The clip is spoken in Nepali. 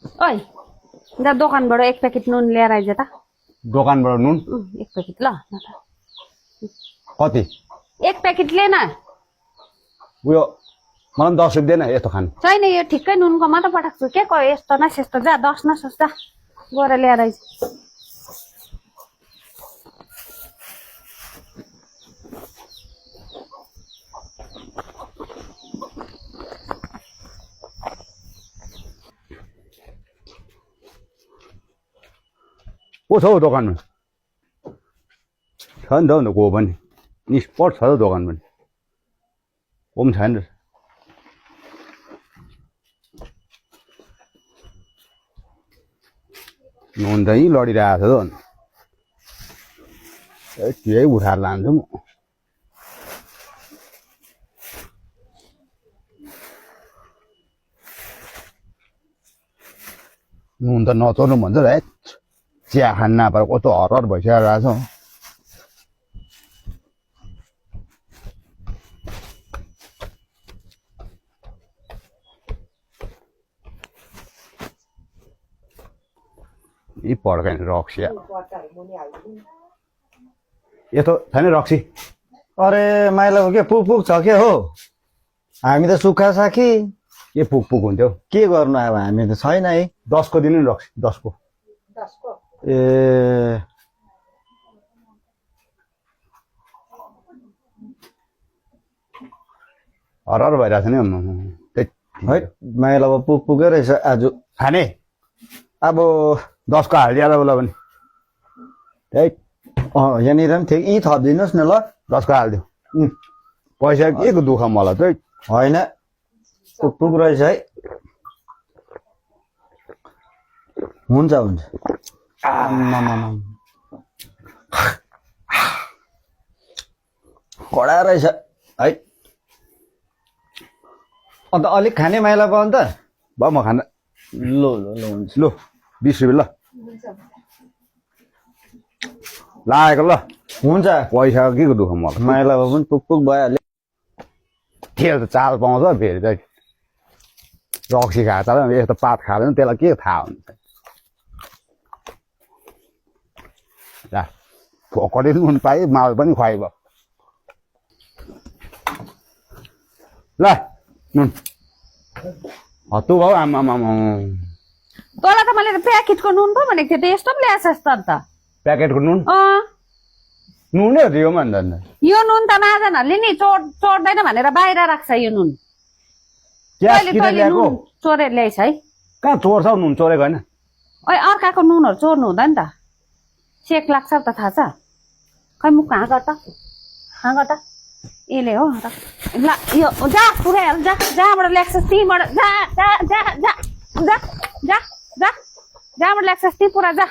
ओइ जा दोकानबाट एक प्याकेट नुन लिएर आइज त दोकानबाट नुन एक प्याकेट ल कति एक प्याकेट ले न उयो मलाई 10 रुपैयाँ देन यस्तो खानु छैन यो ठिक्कै नुनको मात्र पठाएको छु के को यस्तो न यस्तो जा 10 न सस्ता गएर लिएर आइज को छ हौ दोकानमा छ नि त को पनि नि स्पट छ त दोकान पनि को पनि छैन रहेछ नुन त यहीँ लडिरहेको छ त त्यही उठाएर लान्छु म नुन त नचोर्नु भन्छ है चिया खान नपाएर कस्तो हरहर भइसकेको छ यी पड्काइन रक्सी यस्तो छैन रक्सी अरे माइला के पुक पुक छ के हो हामी त सुक्खा साखी के पुक पुक हुन्थ्यो के गर्नु अब हामी त छैन है 10 को दिनु नि रक्सी 10 को ए हरहर भइरहेको छ नि है माइला पुक पुकै रहेछ आज खाने अब 10 को हालिदिएर होला पनि त्यही यहाँनिर पनि थियो यहीँ थपिदिनुहोस् न ल 10 को हालिदियो पैसा के को दुःख मलाई चाहिँ होइन पुक पुक रहेछ है हुन्छ हुन्छ कडा रहेछ है अन्त अलिक खाने माइला भयो अन्त भयो म खाना लो लो लो हुन्छ लु 20 रुपियाँ ल लागेको ल हुन्छ पैसा के को दुःख मलाई माइला भयो पनि पुक पुक भइहाल्यो त्यो त चाल पाउँछ फेरि चाहिँ रक्सी खाएको छ यस्तो पात खाँदैन त्यसलाई के थाहा हुन्छ ला भोकडी नुन पाइ माल पनि खुवाइ भयो ल नुन हत्तु भयो आमा तँलाई त मैले प्याकेटको नुन पो भनेको थिएँ त यस्तो पो ल्याएछस् त अन्त प्याकेटको नुन नुनै हो यो भन्दा यो नुन त महाजनहरूले नि चोर्दैन भनेर बाहिर राख्छ यो नुन ल्याएको चोरेर ल्याइछ है कहाँ चोर्छौ नुन चोरेको होइन ओइ अर्काको नुनहरू चोर्नु हुँदैन त चेक लाग्छ त थाहा छ खै मुख हाँ गर त यसले हो ल यो जा पुऱ्याइहाल जा जहाँबाट ल्याक्छस् त्यहीँबाट जा जा जा जा जा जा जा जहाँबाट ल्याक्छस् त्यहीँ पुरा जा